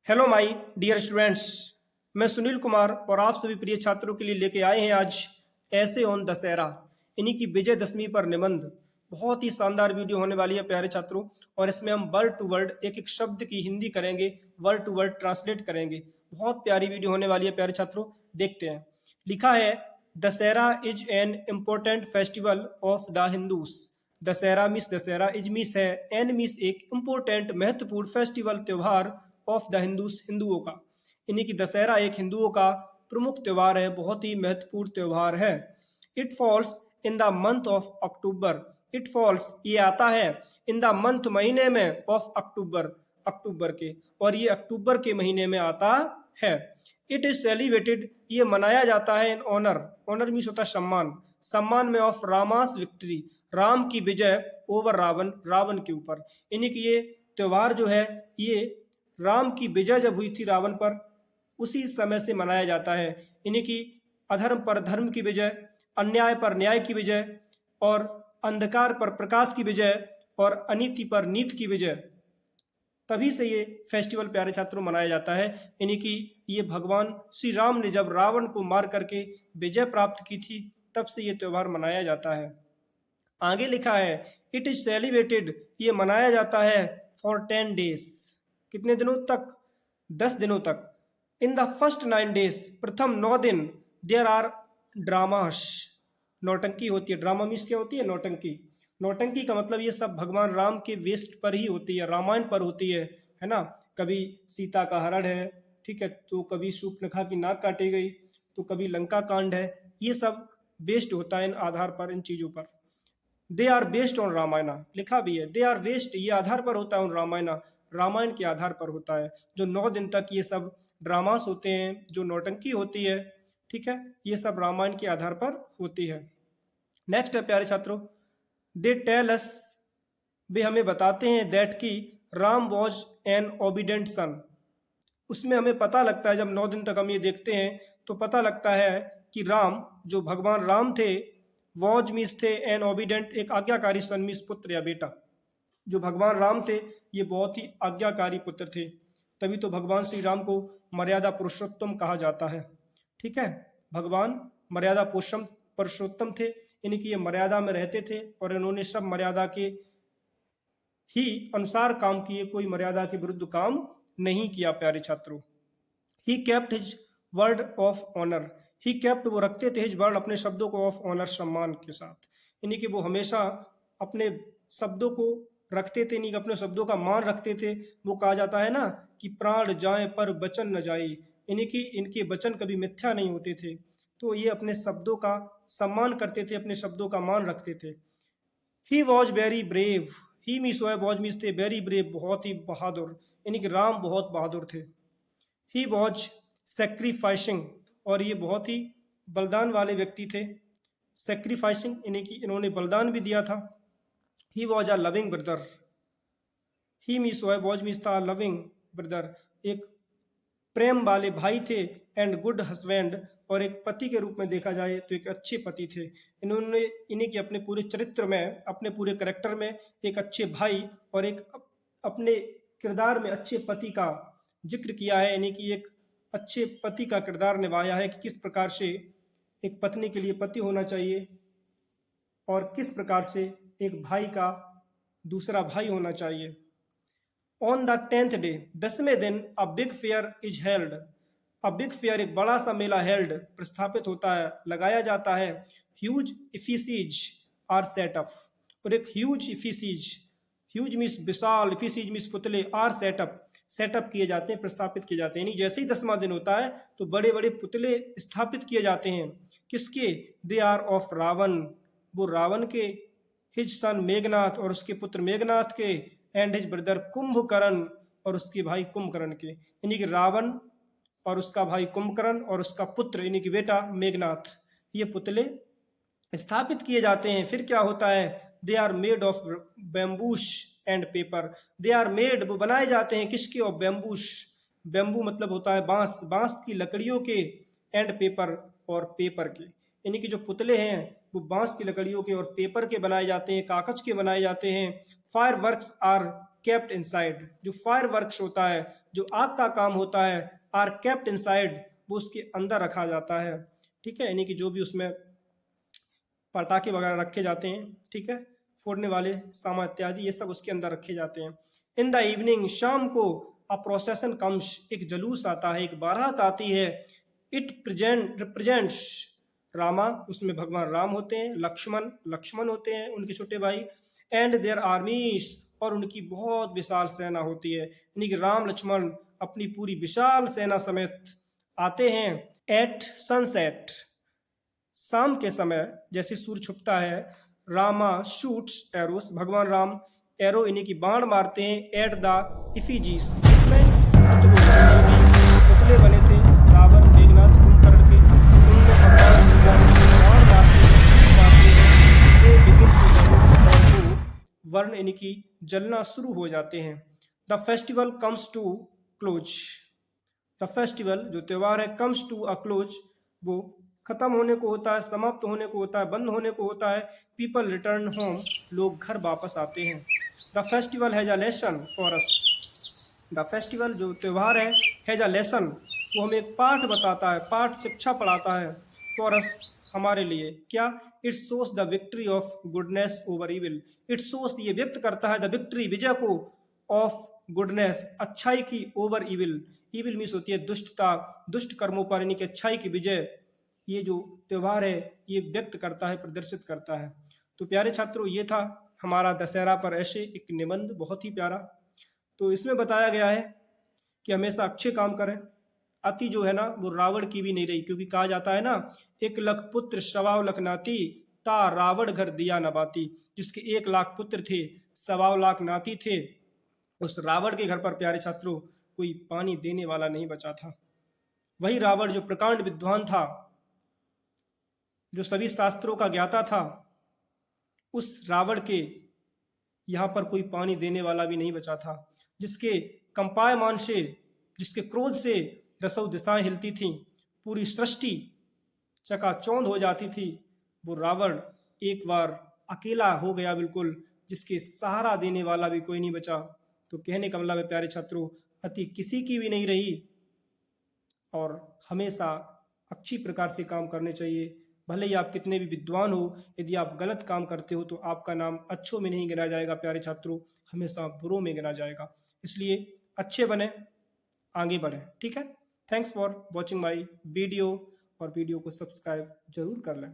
Hello my dear students. मैं सुनील कुमार और आप सभी प्रिय छात्रों के लिए लेके आए हैं आज ऐसे ऑन दशहरा इन्हीं की विजयदशमी पर निबंध। बहुत ही शानदार वीडियो होने वाली है प्यारे छात्रों, और इसमें हम वर्ड टू वर्ड एक एक शब्द की हिंदी करेंगे, वर्ड टू वर्ड ट्रांसलेट करेंगे। बहुत प्यारी वीडियो होने वाली है प्यारे छात्रों, देखते हैं। लिखा है Dussehra is an important festival of the Hindus. Dussehra is miss है, एन मिस एक इम्पोर्टेंट महत्वपूर्ण फेस्टिवल त्योहार ऑफ द हिंदूज हिंदुओं का। यानी कि दशहरा एक हिंदुओं का प्रमुख त्यौहार है, बहुत ही महत्वपूर्ण त्यौहार है। It falls in the month of October. It falls ये आता है इन द मंथ महीने में ऑफ अक्टूबर, अक्टूबर के, और ये अक्टूबर के महीने में आता है। इट इज सेलिब्रेटेड ये मनाया जाता है इन ऑनर, ऑनर मीन्स होता है सम्मान, सम्मान में ऑफ रामास विक्ट्री राम की विजय ओवर रावण, रावण के ऊपर। यानी कि ये त्यौहार जो है ये राम की विजय जब हुई थी रावण पर, उसी समय से मनाया जाता है। यानी कि अधर्म पर धर्म की विजय, अन्याय पर न्याय की विजय, और अंधकार पर प्रकाश की विजय, और अनीति पर नीति की विजय। तभी से ये फेस्टिवल प्यारे छात्रों मनाया जाता है। यानी कि ये भगवान श्री राम ने जब रावण को मार करके विजय प्राप्त की थी, तब से ये त्यौहार मनाया जाता है। आगे लिखा है इट इज सेलिब्रेटेड ये मनाया जाता है फॉर 10 डेज। कितने दिनों तक? 10 दिनों तक। इन द फर्स्ट 9 डेज प्रथम 9 दिन देयर आर ड्रामास नौटंकी होती है। ड्रामा मीन्स क्या होती है? नौटंकी। नौटंकी का मतलब ये सब भगवान राम के वेस्ट पर ही होती है, रामायण पर होती है ना। कभी सीता का हरण है, ठीक है, तो कभी शूर्पणखा की नाक काटी गई, तो कभी लंका कांड है। ये सब बेस्ड होता है इन आधार पर, इन चीजों पर। They are based on Ramayana लिखा भी है, दे आर बेस्ड ये आधार पर होता है, उन रामायणा रामायण के आधार पर होता है। जो 9 दिन तक ये सब ड्रामास होते हैं, जो नौटंकी होती है, ठीक है, ये सब रामायण के आधार पर होती है। नेक्स्ट है प्यारे छात्रों, दे टेल अस वे हमें बताते हैं दैट की राम वॉज एन ओबीडेंट सन। उसमें हमें पता लगता है, जब 9 दिन तक हम ये देखते हैं तो पता लगता है कि राम, जो भगवान राम थे, वॉज मीन्स थे, एन ओबीडेंट एक आज्ञाकारी, सन मीन्स पुत्र या बेटा। जो भगवान राम थे ये बहुत ही आज्ञाकारी पुत्र थे, तभी तो भगवान श्री राम को मर्यादा पुरुषोत्तम कहा जाता है। ठीक है, भगवान मर्यादा पुरुषोत्तम थे, यानी कि ये मर्यादा में रहते थे और इन्होंने सब मर्यादा के ही अनुसार काम किए, कोई मर्यादा के विरुद्ध काम नहीं किया प्यारे छात्रों। He kept his word of honour. He kept वो रखते थे हिज वर्ड अपने शब्दों को, ऑफ ऑनर सम्मान के साथ। यानी कि वो हमेशा अपने शब्दों को रखते थे, नहीं कि अपने शब्दों का मान रखते थे। वो कहा जाता है ना कि प्राण जाए पर वचन न जाए, यानी कि इनके वचन कभी मिथ्या नहीं होते थे। तो ये अपने शब्दों का सम्मान करते थे, अपने शब्दों का मान रखते थे। He was very brave. He miss was मीस थे, वेरी ब्रेव बहुत ही बहादुर, यानी कि राम बहुत बहादुर थे। ही वॉज सेक्रीफाइसिंग और ये बहुत ही बलिदान वाले व्यक्ति थे। सेक्रीफाइसिंग यानी कि इन्होंने बलिदान भी दिया था। He was a loving brother. He miss was मीस था लविंग ब्रदर, एक प्रेम वाले भाई थे। एंड गुड हस्बैंड और एक पति के रूप में देखा जाए तो एक अच्छे पति थे। इन्होंने इन्हीं के अपने पूरे चरित्र में, अपने पूरे करेक्टर में एक अच्छे भाई और एक अपने किरदार में अच्छे पति का जिक्र किया है। यानी कि एक अच्छे पति का किरदार निभाया है कि किस प्रकार से एक पत्नी के लिए पति होना चाहिए और किस प्रकार से एक भाई का दूसरा भाई होना चाहिए। ऑन द 10th डे 10वें दिन a big fair is held. A big fair एक बड़ा सा मेला हेल्ड प्रस्थापित होता है, लगाया जाता है। ह्यूज इफिसीज आर सेटअप और एक ह्यूज इफिसीज, ह्यूज मीन्स विशाल, इफिसीज मीन्स पुतले, आर सेटअप किए जाते हैं, प्रस्थापित किए जाते हैं। यानी जैसे ही 10वां दिन होता है तो बड़े बड़े पुतले स्थापित किए जाते हैं। किसके? दे आर ऑफ रावण, वो रावण के, हिज सन मेघनाथ और उसके पुत्र मेघनाथ के, एंड हिज ब्रदर कुंभकर्ण और उसके भाई कुंभकर्ण के। यानी कि रावण और उसका भाई कुंभकर्ण और उसका पुत्र यानी कि बेटा मेघनाथ, ये पुतले स्थापित किए जाते हैं। फिर क्या होता है? They are made of bamboos and paper. They are made वो बनाए जाते हैं किसके? ऑफ बैम्बूश, बैम्बू मतलब होता है बांस, बांस की लकड़ियों के, एंड पेपर और पेपर के। यानी कि जो पुतले हैं वो बांस की लकड़ियों के और पेपर के बनाए जाते हैं, कागज के बनाए जाते हैं। Fireworks are kept inside. जो फायर वर्क्स होता है जो आग का काम होता है आर केप्ट इनसाइड, वो उसके अंदर रखा जाता है। ठीक है, यानी कि जो भी उसमें पटाखे वगैरह रखे जाते हैं, ठीक है, फोड़ने वाले सामान इत्यादि, ये सब उसके अंदर रखे जाते हैं। इन द इवनिंग, शाम को, अ प्रोसेशन कम्स, एक जुलूस आता है, एक बारात आती है। इट रिप्रेजेंट्स रामा, उसमें भगवान राम होते हैं, लक्ष्मण होते हैं उनके छोटे भाई, एंड देयर आर्मीज, और उनकी बहुत विशाल सेना होती है। यानी कि राम लक्ष्मण अपनी पूरी विशाल सेना समेत आते हैं। एट सनसेट, शाम के समय जैसे सूर्य छुपता है, रामा शूट्स एरोस, भगवान राम एरो यानी कि बाण मारते हैं। एट द इफिजीज, इसमें पुतले बने थे रावण, मेघनाथ, कुंभकर्ण के, उनमें भगवान श्री राम बाण मारते हैं। They begin to burn, और वो वर्ण यानी कि जलना शुरू हो जाते हैं। The festival comes to close, the festival जो त्यौहार है, कम्स टू अ क्लोज, वो खत्म होने को होता है, समाप्त होने को होता है, बंद होने को होता है। पीपल रिटर्न होम, लोग घर वापस आते हैं। The festival has a lesson for us, the festival जो त्यौहार है अ लेसन, वो हमें एक पाठ बताता है, पाठ शिक्षा पढ़ाता है। फॉर अस, हमारे लिए, क्या? It shows the victory of goodness over evil, it shows, ये व्यक्त करता है, द विक्ट्री, विजय को, ऑफ गुडनेस, अच्छाई की, ओवर इविल, इविल मीन्स होती है दुष्टता, दुष्ट कर्मों पर, यानी कि अच्छाई की विजय, ये जो त्यौहार है ये व्यक्त करता है, प्रदर्शित करता है। तो प्यारे छात्रों, ये था हमारा दशहरा पर ऐसे एक निबंध, बहुत ही प्यारा। तो इसमें बताया गया है कि हमेशा अच्छे काम करें, अति जो है ना वो रावण की भी नहीं रही, क्योंकि कहा जाता है ना, एक लख पुत्र सवाव लख नाती, ता रावण घर दिया न बाती, जिसके 1 लाख पुत्र थे, 1.25 लाख नाती थे, उस रावण के घर पर प्यारे छात्रों कोई पानी देने वाला नहीं बचा था। वही रावण जो प्रकांड विद्वान था, जो सभी शास्त्रों का ज्ञाता था, उस रावण के यहाँ पर कोई पानी देने वाला भी नहीं बचा था, जिसके कंपायमान से, जिसके क्रोध से 10 दिशाएं हिलती थीं, पूरी सृष्टि चकाचौंध हो जाती थी, वो रावण एक बार अकेला हो गया बिल्कुल, जिसके सहारा देने वाला भी कोई नहीं बचा। तो कहने का मतलब है प्यारे छात्रों, अति किसी की भी नहीं रही, और हमेशा अच्छी प्रकार से काम करने चाहिए। भले ही आप कितने भी विद्वान हो, यदि आप गलत काम करते हो तो आपका नाम अच्छों में नहीं गिना जाएगा प्यारे छात्रों, हमेशा बुरों में गिना जाएगा। इसलिए अच्छे बने, आगे बढ़ें। ठीक है, thanks for watching my video, और वीडियो को सब्सक्राइब जरूर कर लें।